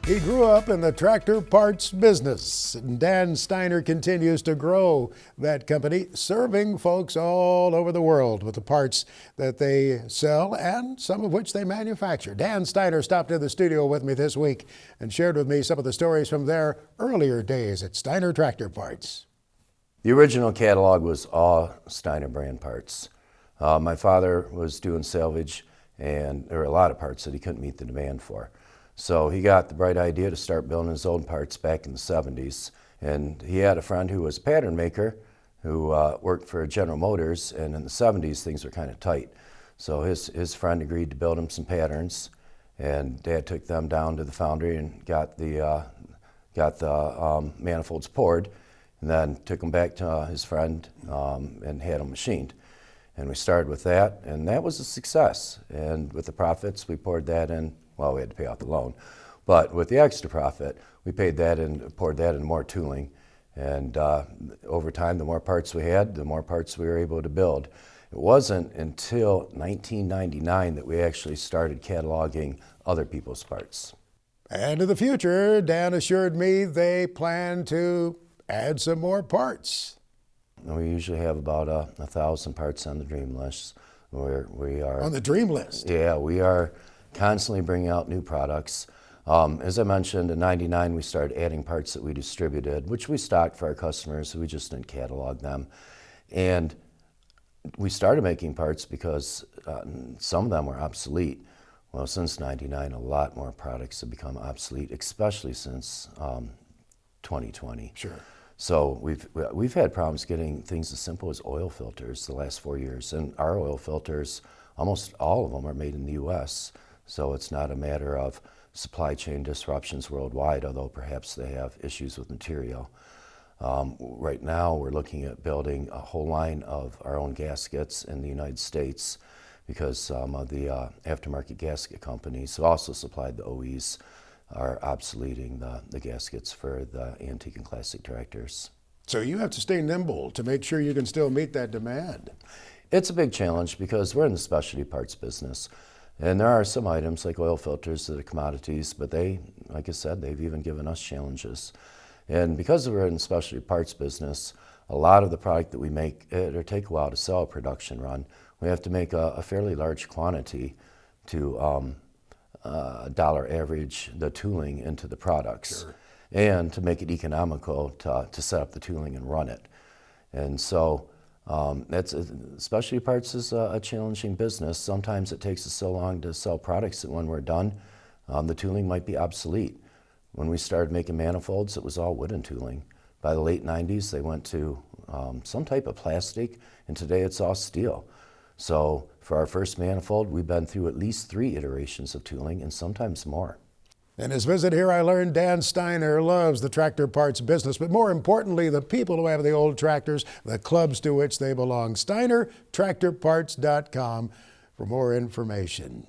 He grew up in the tractor parts business, and Dan Steiner continues to grow that company, serving folks all over the world with the parts that they sell and some of which they manufacture. Dan Steiner stopped in the studio with me this week and shared with me some of the stories from their earlier days at Steiner Tractor Parts. The original catalog was all Steiner brand parts. My father was doing salvage, and there were a lot of parts that he couldn't meet the demand for. So he got the bright idea to start building his own parts back in the 70s. And he had a friend who was a pattern maker who worked for General Motors, and in the 70s things were kind of tight. So his friend agreed to build him some patterns, and Dad took them down to the foundry and got the manifolds poured, and then took them back to his friend and had them machined. And we started with that, and that was a success. And with the profits, we poured that in. Well, we had to pay off the loan, but with the extra profit, we paid that and poured that in more tooling. And over time, the more parts we had, the more parts we were able to build. It wasn't until 1999 that we actually started cataloging other people's parts. And in the future, Dan assured me they plan to add some more parts. We usually have about 1,000 parts on the dream list. We are on the dream list? Yeah, we are constantly bringing out new products. As I mentioned, in '99 we started adding parts that we distributed, which we stocked for our customers, so we just didn't catalog them. And we started making parts because some of them were obsolete. Well, since '99, a lot more products have become obsolete, especially since 2020. Sure. So we've had problems getting things as simple as oil filters the last 4 years, and our oil filters, almost all of them are made in the U.S., so it's not a matter of supply chain disruptions worldwide, although perhaps they have issues with material. Right now we're looking at building a whole line of our own gaskets in the United States because some of the aftermarket gasket companies who also supplied the OEs are obsoleting the gaskets for the antique and classic tractors. So you have to stay nimble to make sure you can still meet that demand. It's a big challenge because we're in the specialty parts business. And there are some items like oil filters that are commodities, but they, like I said, they've even given us challenges. And because we're in the specialty parts business, a lot of the product that we make, it'll take a while to sell a production run. We have to make a fairly large quantity to dollar average the tooling into the products. Sure. And to make it economical to set up the tooling and run it. And so specialty parts is a challenging business. Sometimes it takes us so long to sell products that when we're done, the tooling might be obsolete. When we started making manifolds, it was all wooden tooling. By the late 90s, they went to some type of plastic, and today it's all steel. So for our first manifold, we've been through at least 3 iterations of tooling, and sometimes more. In his visit here, I learned Dan Steiner loves the tractor parts business, but more importantly, the people who have the old tractors, the clubs to which they belong. SteinerTractorParts.com for more information.